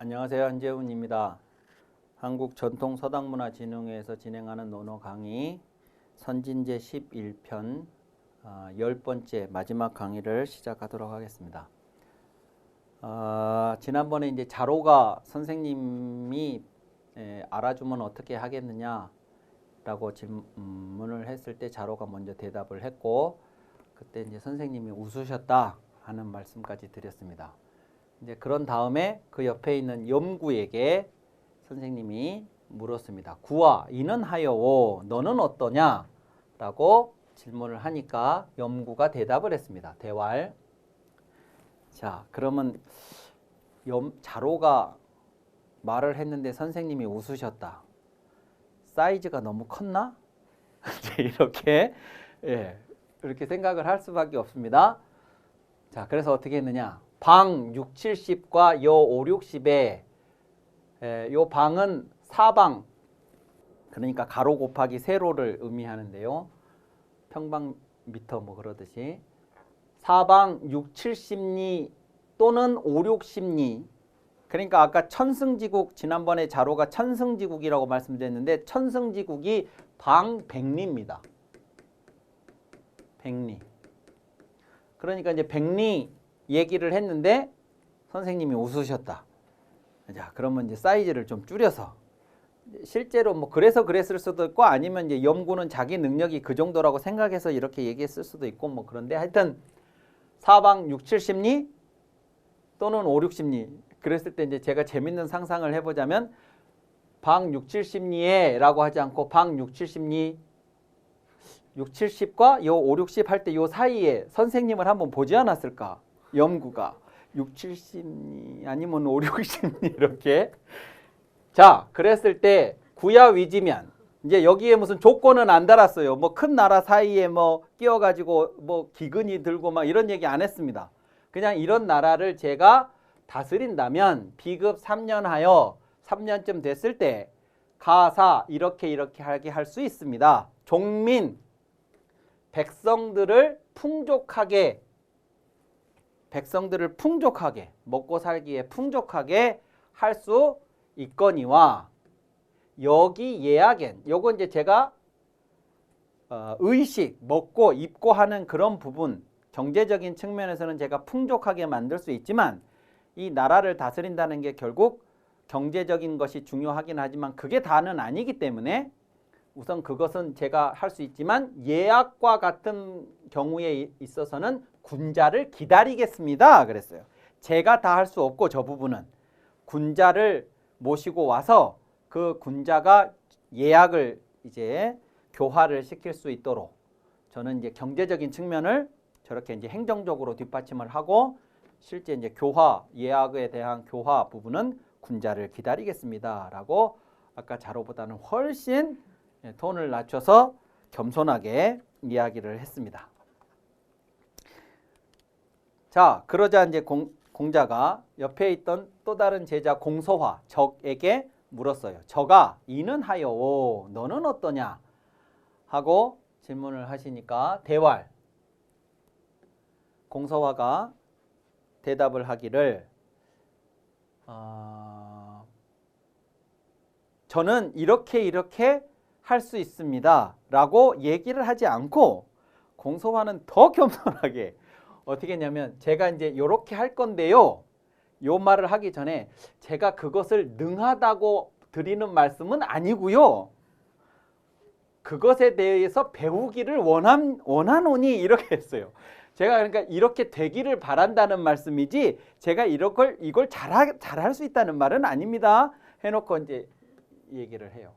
안녕하세요. 한재훈입니다. 한국전통서당문화진흥회에서 진행하는 논어 강의 선진제 11편 10번째 마지막 강의를 시작하도록 하겠습니다. 지난번에 이제 자로가 선생님이 알아주면 어떻게 하겠느냐라고 질문을 했을 때 자로가 먼저 대답을 했고, 그때 이제 선생님이 웃으셨다 하는 말씀까지 드렸습니다. 이제 그런 다음에 그 옆에 있는 염구에게 선생님이 물었습니다. 구와 이는 하여오 너는 어떠냐? 라고 질문을 하니까 염구가 대답을 했습니다. 대왈. 자, 그러면 자로가 말을 했는데 선생님이 웃으셨다. 사이즈가 너무 컸나? 이렇게 이렇게 생각을 할 수밖에 없습니다. 자, 그래서 어떻게 했느냐? 방 6, 70과 요 5, 60에 요 방은 사방, 그러니까 가로 곱하기 세로를 의미하는데요. 평방미터 뭐 그러듯이 사방 6, 70리 또는 5, 60리, 그러니까 아까 천승지국, 지난번에 자로가 천승지국이라고 말씀드렸는데 천승지국이 방 100리입니다. 100리. 그러니까 이제 100리 얘기를 했는데 선생님이 웃으셨다. 자, 그러면 이제 사이즈를 좀 줄여서, 실제로 뭐 그래서 그랬을 수도 있고, 아니면 이제 염구는 자기 능력이 그 정도라고 생각해서 이렇게 얘기했을 수도 있고, 뭐 그런데 하여튼 사방 6, 70리 또는 5, 60리. 그랬을 때 이제 제가 재밌는 상상을 해보자면 방 6, 70리에 라고 하지 않고 방 6, 70리 6, 70과 요 5, 60 할 때 요 사이에 선생님을 한번 보지 않았을까? 염구가 6, 70리 아니면 5, 60리 이렇게. 자, 그랬을 때 구야 위지면, 이제 여기에 무슨 조건은 안 달았어요. 뭐 큰 나라 사이에 뭐 끼어가지고 뭐 기근이 들고 막 이런 얘기 안 했습니다. 그냥 이런 나라를 제가 다스린다면 비급 3년 하여 3년쯤 됐을 때 가사 이렇게 하게 할 수 있습니다. 종민 백성들을 풍족하게 먹고 살기에 풍족하게 할 수 있거니와, 여기 예약엔, 요거 이제 제가 의식, 먹고 입고 하는 그런 부분, 경제적인 측면에서는 제가 풍족하게 만들 수 있지만 이 나라를 다스린다는 게 결국 경제적인 것이 중요하긴 하지만 그게 다는 아니기 때문에 우선 그것은 제가 할 수 있지만 예약과 같은 경우에 있어서는 군자를 기다리겠습니다. 그랬어요. 제가 다 할 수 없고 저 부분은 군자를 모시고 와서 그 군자가 예약을 이제 교화를 시킬 수 있도록 저는 이제 경제적인 측면을 저렇게 이제 행정적으로 뒷받침을 하고, 실제 이제 교화, 예약에 대한 교화 부분은 군자를 기다리겠습니다라고 아까 자로보다는 훨씬 톤을 낮춰서 겸손하게 이야기를 했습니다. 자, 그러자 이제 공자가 옆에 있던 또 다른 제자 공소화 적에게 물었어요. 적아 이는 하여오 너는 어떠냐 하고 질문을 하시니까 대왈, 공소화가 대답을 하기를 저는 이렇게 할 수 있습니다 라고 얘기를 하지 않고, 공소화는 더 겸손하게 어떻게 했냐면, 제가 이제 이렇게 할 건데요, 요 말을 하기 전에 제가 그것을 능하다고 드리는 말씀은 아니고요, 그것에 대해서 배우기를 원하노니 이렇게 했어요. 제가 그러니까 이렇게 되기를 바란다는 말씀이지 제가 이걸 잘할 수 있다는 말은 아닙니다 해놓고 이제 얘기를 해요.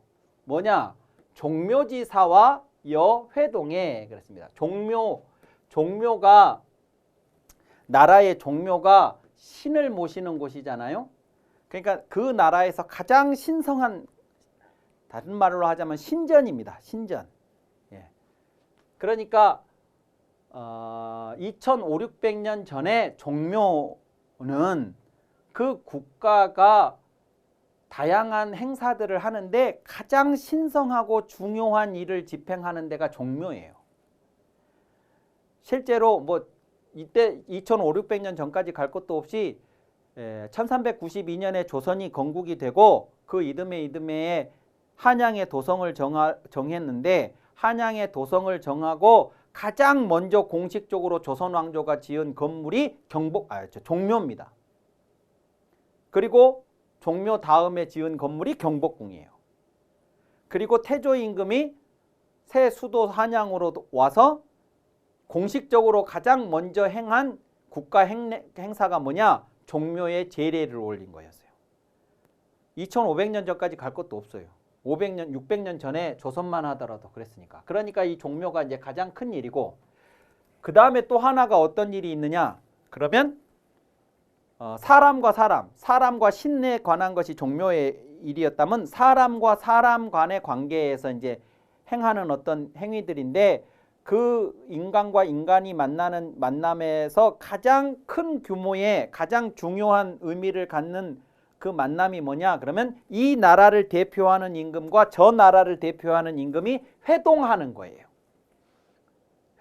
뭐냐? 종묘지사와 여회동에 그렇습니다. 종묘가, 나라의 종묘가 신을 모시는 곳이잖아요. 그러니까 그 나라에서 가장 신성한, 다른 말로 하자면 신전입니다. 신전. 예. 그러니까 2500, 600년 전에 종묘는 그 국가가 다양한 행사들을 하는데 가장 신성하고 중요한 일을 집행하는 데가 종묘예요. 실제로 뭐 이때 2500, 600년 전까지 갈 것도 없이 1392년에 조선이 건국이 되고 그 이듬해에 한양의 도성을 정했는데 한양의 도성을 정하고 가장 먼저 공식적으로 조선 왕조가 지은 건물이 종묘입니다. 그리고 종묘 다음에 지은 건물이 경복궁이에요. 그리고 태조 임금이 새 수도 한양으로 와서 공식적으로 가장 먼저 행한 국가 행사가 뭐냐? 종묘에 제례를 올린 거였어요. 2500년 전까지 갈 것도 없어요. 500년, 600년 전에 조선만 하더라도 그랬으니까. 그러니까 이 종묘가 이제 가장 큰 일이고, 그 다음에 또 하나가 어떤 일이 있느냐? 그러면 사람과 신에 관한 것이 종묘의 일이었다면 사람과 사람 간의 관계에서 이제 행하는 어떤 행위들인데, 그 인간과 인간이 만나는 만남에서 가장 큰 규모의 가장 중요한 의미를 갖는 그 만남이 뭐냐? 그러면 이 나라를 대표하는 임금과 저 나라를 대표하는 임금이 회동하는 거예요.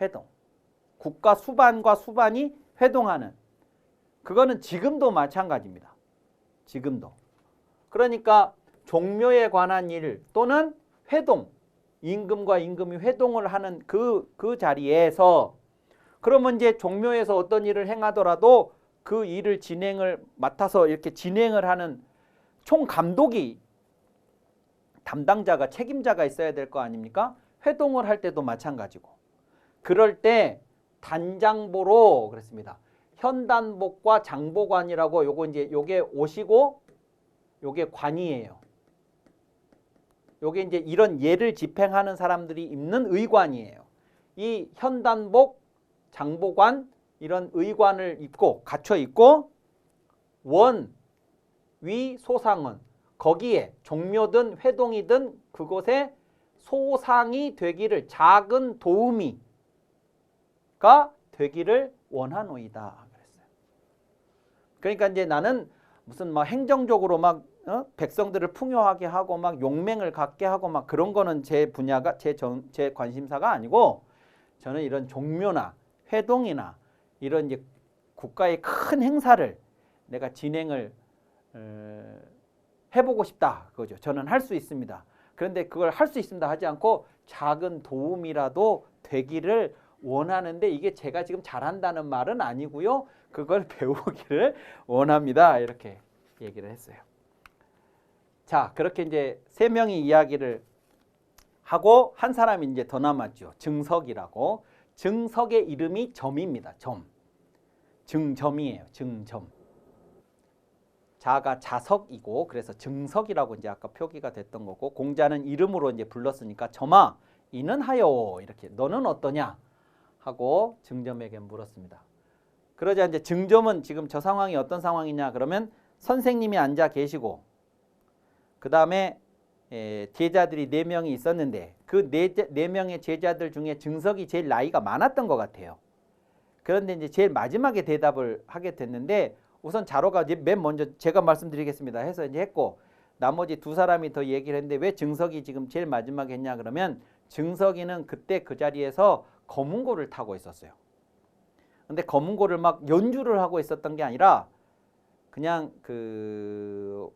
회동. 국가 수반과 수반이 회동하는. 그거는 지금도 마찬가지입니다. 지금도. 그러니까 종묘에 관한 일 또는 회동. 임금과 임금이 회동을 하는 그 자리에서, 그러면 이제 종묘에서 어떤 일을 행하더라도 그 일을 맡아서 이렇게 진행을 하는 총감독이, 담당자가, 책임자가 있어야 될 거 아닙니까? 회동을 할 때도 마찬가지고. 그럴 때 단장보로 그랬습니다. 현단복과 장보관이라고, 요게 옷이고 요게 관이에요. 요게 이제 이런 예를 집행하는 사람들이 입는 의관이에요. 이 현단복, 장보관 이런 의관을 입고 갖춰 있고, 원, 위, 소상원, 거기에 종묘든 회동이든 그곳에 소상이 되기를, 작은 도우미가 되기를 원하노이다 그랬어요. 그러니까 이제 나는 무슨 막 행정적으로 막 백성들을 풍요하게 하고 막 용맹을 갖게 하고 막 그런 거는 제 분야가 제 관심사가 아니고, 저는 이런 종묘나 회동이나 이런 이제 국가의 큰 행사를 내가 진행을 해보고 싶다 그거죠. 저는 할 수 있습니다. 그런데 그걸 할 수 있습니다 하지 않고 작은 도움이라도 되기를 원하는데, 이게 제가 지금 잘한다는 말은 아니고요. 그걸 배우기를 원합니다. 이렇게 얘기를 했어요. 자, 그렇게 이제 세 명이 이야기를 하고 한 사람이 이제 더 남았죠. 증석이라고. 증석의 이름이 점입니다. 점. 증점이에요. 증점. 자가 자석이고, 그래서 증석이라고 이제 아까 표기가 됐던 거고, 공자는 이름으로 이제 불렀으니까 점아, 이는 하여, 이렇게 너는 어떠냐 하고 증점에게 물었습니다. 그러자 이제 증점은 지금 저 상황이 어떤 상황이냐 그러면, 선생님이 앉아 계시고 그 다음에 제자들이 4명이 있었는데, 그 4명의 제자들 중에 증석이 제일 나이가 많았던 것 같아요. 그런데 이제 제일 마지막에 대답을 하게 됐는데, 우선 자로가 이제 맨 먼저 제가 말씀드리겠습니다 해서 이제 했고, 나머지 2사람이 더 얘기를 했는데, 왜 증석이 지금 제일 마지막에 했냐 그러면, 증석이는 그때 그 자리에서 거문고를 타고 있었어요. 근데 거문고를 막 연주를 하고 있었던 게 아니라 그냥 그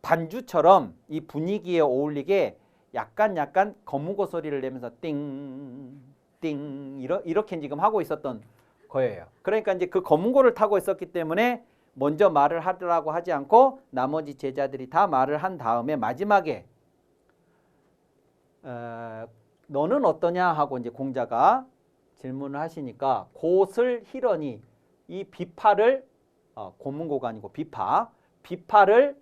반주처럼 이 분위기에 어울리게 약간 거문고 소리를 내면서 띵, 띵 이렇게 지금 하고 있었던 거예요. 그러니까 이제 그 거문고를 타고 있었기 때문에 먼저 말을 하더라고 하지 않고 나머지 제자들이 다 말을 한 다음에 마지막에 너는 어떠냐 하고 이제 공자가 질문을 하시니까, 곧을 희러니, 이 비파를 고문고가 아니고 비파를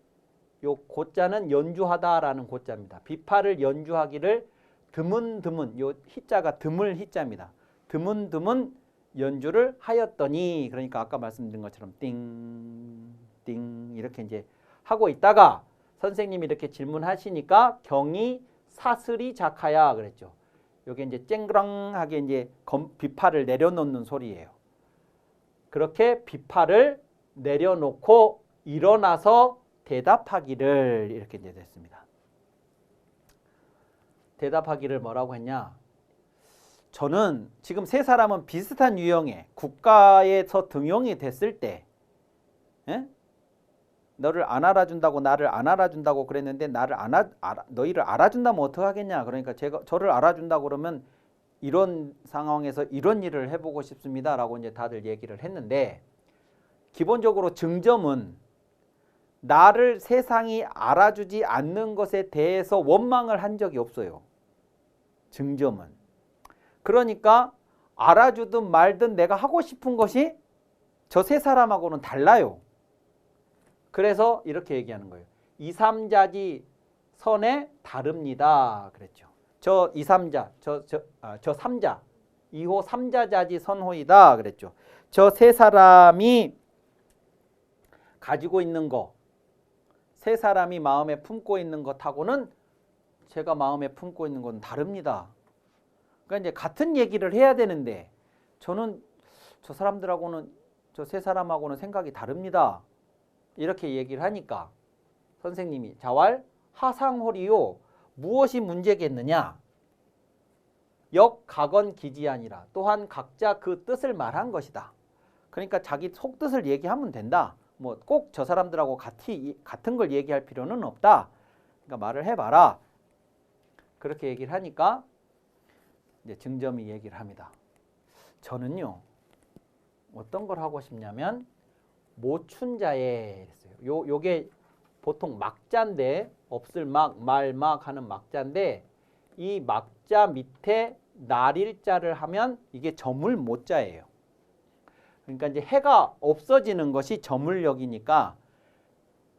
요 고자는 연주하다라는 고자입니다. 비파를 연주하기를 드문드문, 요 희자가 드물 희자입니다. 드문드문 연주를 하였더니, 그러니까 아까 말씀드린 것처럼 띵, 띵 이렇게 이제 하고 있다가 선생님이 이렇게 질문하시니까 경이 사슬이 작하야 그랬죠. 요게 이제 쨍그랑하게 이제 비파를 내려놓는 소리예요. 그렇게 비파를 내려놓고 일어나서 대답하기를, 이렇게 이제 됐습니다. 대답하기를 뭐라고 했냐? 저는 지금 3사람은 비슷한 유형의 국가에서 등용이 됐을 때, 너를 안 알아준다고 나를 안 알아준다고 그랬는데 너희를 알아준다면 어떡하겠냐. 그러니까 저를 알아준다고 그러면 이런 상황에서 이런 일을 해보고 싶습니다라고 이제 다들 얘기를 했는데 기본적으로 증점은 나를 세상이 알아주지 않는 것에 대해서 원망을 한 적이 없어요. 증점은. 그러니까 알아주든 말든 내가 하고 싶은 것이 저 세 사람하고는 달라요. 그래서 이렇게 얘기하는 거예요. 2, 3자지 선에 다릅니다. 그랬죠. 저 2, 3자, 저 3자, 2호 3자자지 선호이다. 그랬죠. 저 세 사람이 가지고 있는 거, 세 사람이 마음에 품고 있는 것하고는 제가 마음에 품고 있는 건 다릅니다. 그러니까 이제 같은 얘기를 해야 되는데 저는 저 사람들하고는 저 세 사람하고는 생각이 다릅니다. 이렇게 얘기를 하니까 선생님이 자왈 하상홀이요 무엇이 문제겠느냐. 역각언기지아니라. 또한 각자 그 뜻을 말한 것이다. 그러니까 자기 속뜻을 얘기하면 된다. 뭐 꼭 저 사람들하고 같은 걸 얘기할 필요는 없다. 그러니까 말을 해봐라. 그렇게 얘기를 하니까 이제 증점이 얘기를 합니다. 저는요 어떤 걸 하고 싶냐면 모춘자에 했어요. 요게 보통 막자인데 없을 막, 말, 막 하는 막자인데 이 막자 밑에 날일자를 하면 이게 저물모자예요. 그러니까 이제 해가 없어지는 것이 저물역이니까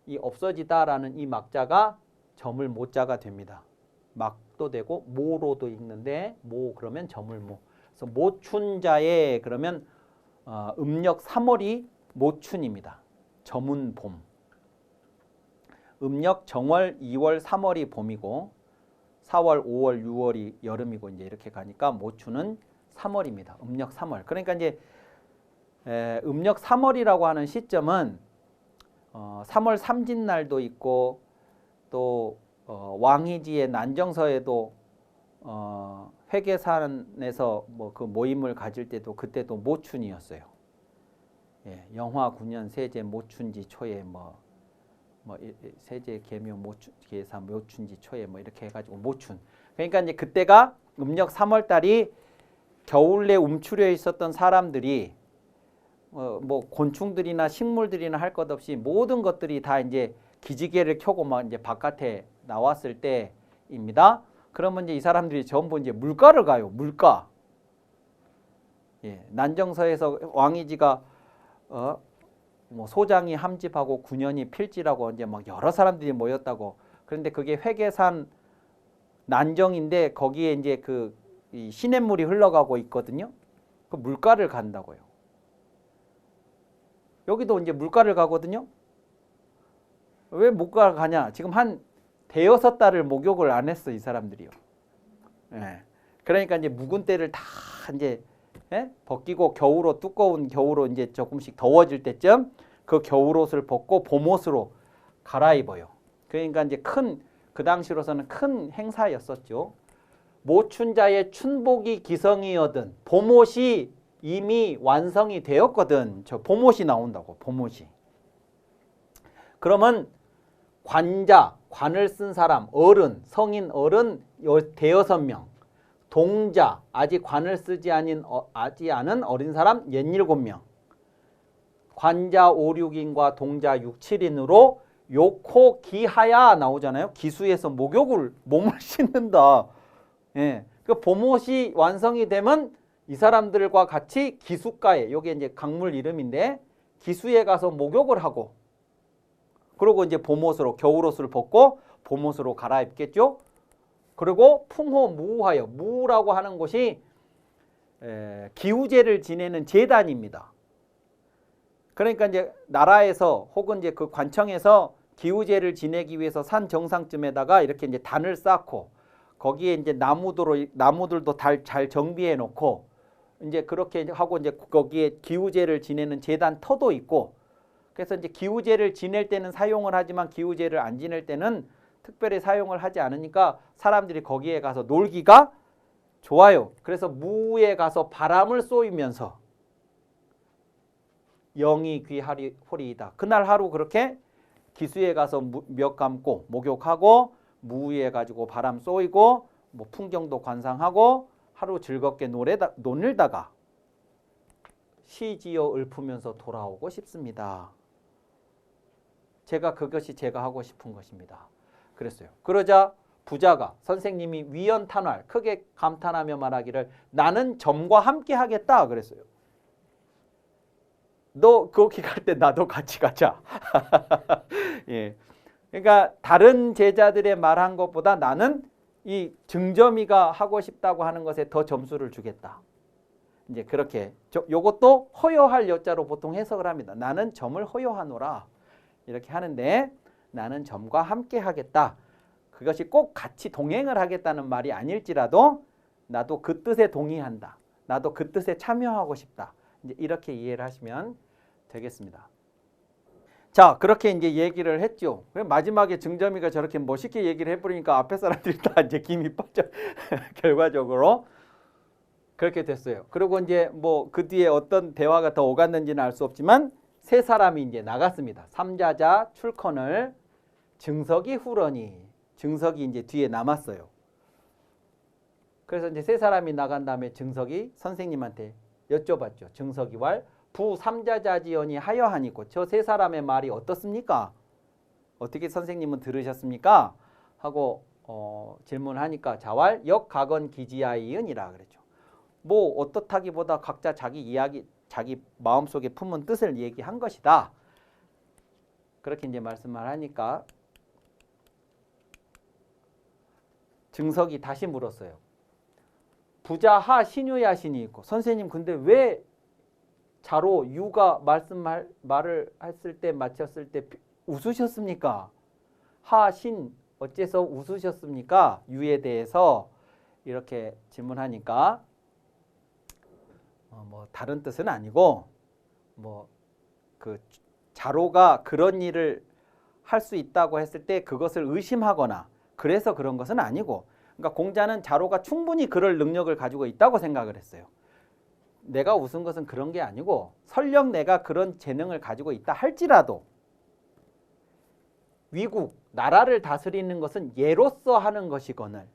이 없어지다라는 이 막자가 저물모자가 됩니다. 막도 되고 모로도 있는데 모 그러면 저물모. 그래서 모춘자에 그러면 음력 3월이 모춘입니다. 저문봄. 음력 정월 2월 3월이 봄이고 4월 5월 6월이 여름이고 이제 이렇게 가니까 모춘은 3월입니다. 음력 3월. 그러니까 이제 음력 3월이라고 하는 시점은 3월 삼진날도 있고 또 왕이지의 난정서에도 회계산에서 뭐 그 모임을 가질 때도 그때도 모춘이었어요. 예, 영화 9년 세제 모춘지 초에 뭐 세제 계묘 모춘 계사 모춘지 초에 뭐 이렇게 해가지고 모춘. 그러니까 이제 그때가 음력 3월 달이 겨울에 움츠려 있었던 사람들이 뭐 곤충들이나 식물들이나 할 것 없이 모든 것들이 다 이제 기지개를 켜고 막 이제 바깥에 나왔을 때입니다. 그러면 이제 이 사람들이 전부 이제 물가를 가요. 물가. 예, 난정서에서 왕이지가 뭐 소장이 함집하고 군연이 필지라고 이제 막 여러 사람들이 모였다고. 그런데 그게 회계산 난정인데 거기에 이제 그 이 시냇물이 흘러가고 있거든요. 그 물가를 간다고요. 여기도 이제 물가를 가거든요. 왜 물가를 가냐? 지금 한 대여섯 달을 목욕을 안 했어 이 사람들이요. 예. 그러니까 이제 묵은 때를 다 이제 벗기고 겨울옷 두꺼운 겨울옷 이제 조금씩 더워질 때쯤 그 겨울옷을 벗고 봄옷으로 갈아입어요. 그러니까 이제 그 당시로서는 큰 행사였었죠. 모춘자의 춘복이 기성이거든. 봄옷이 이미 완성이 되었거든. 저 봄옷이 나온다고. 봄옷이. 그러면 관자, 관을 쓴 사람, 어른, 성인 어른 대여섯 명, 동자, 아직 관을 쓰지 않은 어린 사람 17명, 관자 5, 6인과 동자 6, 7인으로 요코 기하야 나오잖아요. 기수에서 목욕을 몸을 씻는다. 예, 그 봄옷이 완성이 되면 이 사람들과 같이 기수가에, 여기 이제 강물 이름인데 기수에 가서 목욕을 하고, 그리고 이제 봄옷으로 겨울옷을 벗고 봄옷으로 갈아입겠죠. 그리고 풍호 무하여, 무라고 하는 곳이 기우제를 지내는 제단입니다. 그러니까 이제 나라에서 혹은 이제 그 관청에서 기우제를 지내기 위해서 산 정상쯤에다가 이렇게 이제 단을 쌓고 거기에 이제 나무들도 잘 정비해 놓고 이제 그렇게 하고 이제 거기에 기우제를 지내는 제단 터도 있고, 그래서 이제 기우제를 지낼 때는 사용을 하지만 기우제를 안 지낼 때는 특별히 사용을 하지 않으니까 사람들이 거기에 가서 놀기가 좋아요. 그래서 무에 가서 바람을 쏘이면서 영이 귀하리이다. 그날 하루 그렇게 기수에 가서 멱 감고 목욕하고 무위에 가지고 바람 쏘이고 뭐 풍경도 관상하고 하루 즐겁게 놀다가 시지어 읊으면서 돌아오고 싶습니다. 그것이 제가 하고 싶은 것입니다. 그랬어요. 그러자 부자가 선생님이 위연탄활 크게 감탄하며 말하기를 나는 점과 함께 하겠다 그랬어요. 너 거기 갈 때 나도 같이 가자. 예. 그러니까 다른 제자들의 말한 것보다 나는 이 증점이가 하고 싶다고 하는 것에 더 점수를 주겠다. 이제 그렇게 요것도 허여할 여자로 보통 해석을 합니다. 나는 점을 허여하노라. 이렇게 하는데 나는 점과 함께 하겠다. 그것이 꼭 같이 동행을 하겠다는 말이 아닐지라도 나도 그 뜻에 동의한다. 나도 그 뜻에 참여하고 싶다. 이제 이렇게 이해를 하시면 되겠습니다. 자, 그렇게 이제 얘기를 했죠. 마지막에 증점이가 저렇게 멋있게 얘기를 해버리니까 앞에 사람들이 다 이제 김이 빠져 결과적으로 그렇게 됐어요. 그리고 이제 뭐 그 뒤에 어떤 대화가 더 오갔는지는 알 수 없지만 세 사람이 이제 나갔습니다. 삼자자 출컨을 증석이 후러니 증석이 이제 뒤에 남았어요. 그래서 이제 세 사람이 나간 다음에 증석이 선생님한테 여쭤봤죠. 증석이 왈 부 삼자자지연이 하여하니고 저 세 사람의 말이 어떻습니까? 어떻게 선생님은 들으셨습니까? 하고 질문하니까 자왈 역가건 기지아이은이라 그랬죠. 뭐 어떻다기보다 각자 자기 이야기 자기 마음속에 품은 뜻을 얘기한 것이다. 그렇게 이제 말씀을 하니까 증석이 다시 물었어요. 부자하 신유야신이 있고 선생님 근데 왜 자로 유가 말을 했을 때 마쳤을 때 웃으셨습니까? 하신 어째서 웃으셨습니까? 유에 대해서 이렇게 질문하니까 뭐 다른 뜻은 아니고 뭐 그 자로가 그런 일을 할 수 있다고 했을 때 그것을 의심하거나 그래서 그런 것은 아니고 그러니까 공자는 자로가 충분히 그럴 능력을 가지고 있다고 생각을 했어요. 내가 웃은 것은 그런 게 아니고 설령 내가 그런 재능을 가지고 있다 할지라도 위국, 나라를 다스리는 것은 예로서 하는 것이거늘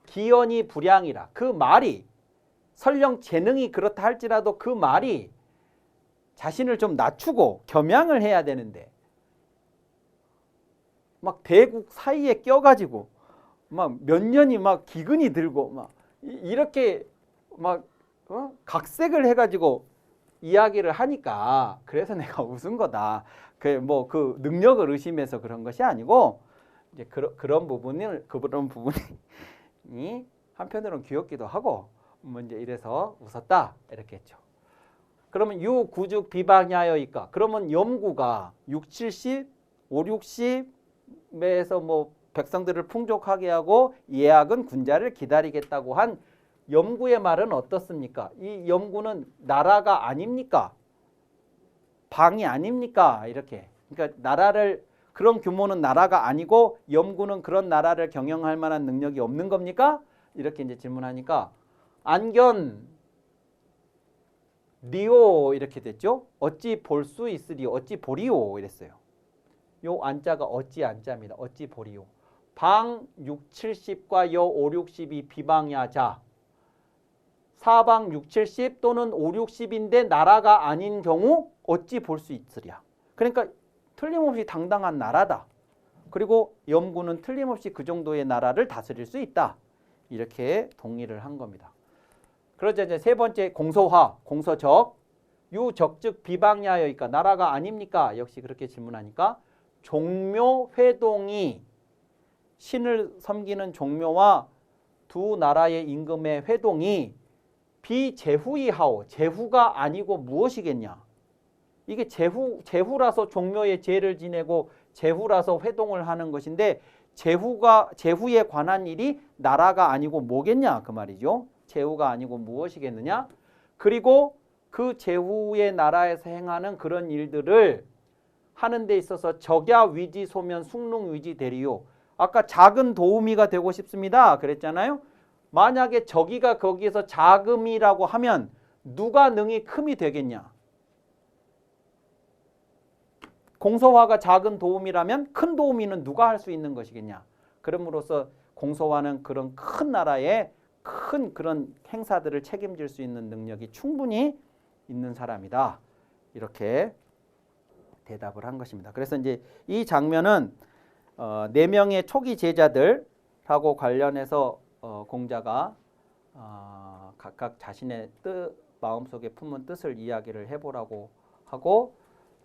기연이 불량이라 그 말이 설령 재능이 그렇다 할지라도 그 말이 자신을 좀 낮추고 겸양을 해야 되는데 막 대국 사이에 껴가지고 막 몇 년이 막 기근이 들고 막 이렇게 막 각색을 해가지고 이야기를 하니까 그래서 내가 웃은 거다. 그 능력을 의심해서 그런 것이 아니고 이제 그런 부분이 한편으로는 귀엽기도 하고 뭐 이제 이래서 웃었다 이렇게 했죠. 그러면 유 구죽 비방야여이까 그러면 염구가 6, 70, 5, 60에서 뭐 백성들을 풍족하게 하고 예약은 군자를 기다리겠다고 한 염구의 말은 어떻습니까? 이 염구는 나라가 아닙니까? 방이 아닙니까? 이렇게. 그러니까 나라를 그런 규모는 나라가 아니고 염구는 그런 나라를 경영할 만한 능력이 없는 겁니까? 이렇게 이제 질문하니까 안견 리오 이렇게 됐죠? 어찌 볼 수 있으리오? 어찌 보리오? 이랬어요. 요 안자가 어찌 안자입니다. 어찌 보리오. 방 6, 70과 여 5, 60이 비방야자 사방 6, 70 또는 5, 60인데 나라가 아닌 경우 어찌 볼 수 있으랴. 그러니까 틀림없이 당당한 나라다. 그리고 염구는 틀림없이 그 정도의 나라를 다스릴 수 있다. 이렇게 동의를 한 겁니다. 그러자 이제 세 번째 공소화, 공소적, 유적즉 비방야여이까 나라가 아닙니까? 역시 그렇게 질문하니까 종묘 회동이 신을 섬기는 종묘와 두 나라의 임금의 회동이 비제후이하오 제후가 아니고 무엇이겠냐? 이게 제후라서 종묘에 제를 지내고 제후라서 회동을 하는 것인데 제후에 관한 일이 나라가 아니고 뭐겠냐 그 말이죠. 제후가 아니고 무엇이겠느냐? 그리고 그 제후의 나라에서 행하는 그런 일들을 하는 데 있어서 적야 위지 소면 숭능 위지 대리요. 아까 작은 도우미가 되고 싶습니다. 그랬잖아요. 만약에 저기가 거기에서 자금이라고 하면 누가 능히 큼이 되겠냐? 공소화가 작은 도우미라면 큰 도우미는 누가 할 수 있는 것이겠냐. 그럼으로써 공소화는 그런 큰 나라의 큰 그런 행사들을 책임질 수 있는 능력이 충분히 있는 사람이다. 이렇게 대답을 한 것입니다. 그래서 이제 이 장면은 4명의 초기 제자들하고 관련해서 공자가 각각 자신의 마음속에 품은 뜻을 이야기를 해보라고 하고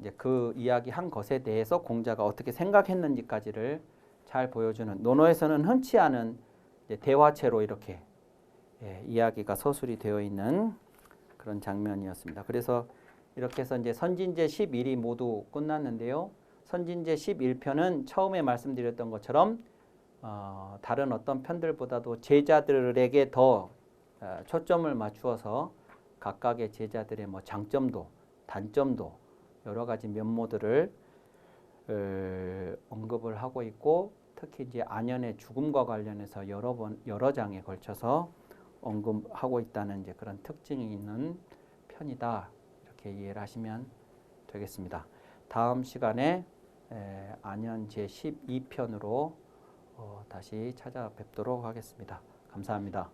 이제 그 이야기한 것에 대해서 공자가 어떻게 생각했는지까지를 잘 보여주는 논어에서는 흔치 않은 이제 대화체로 이렇게 이야기가 서술이 되어 있는 그런 장면이었습니다. 그래서 이렇게 해서 이제 선진제 11이 모두 끝났는데요. 선진제 11편은 처음에 말씀드렸던 것처럼 다른 어떤 편들보다도 제자들에게 더 초점을 맞추어서 각각의 제자들의 뭐 장점도 단점도 여러 가지 면모들을 언급을 하고 있고 특히 이제 안현의 죽음과 관련해서 여러 장에 걸쳐서 언급하고 있다는 이제 그런 특징이 있는 편이다. 이렇게 이해를 하시면 되겠습니다. 다음 시간에 안현 제 12편으로 다시 찾아뵙도록 하겠습니다. 감사합니다.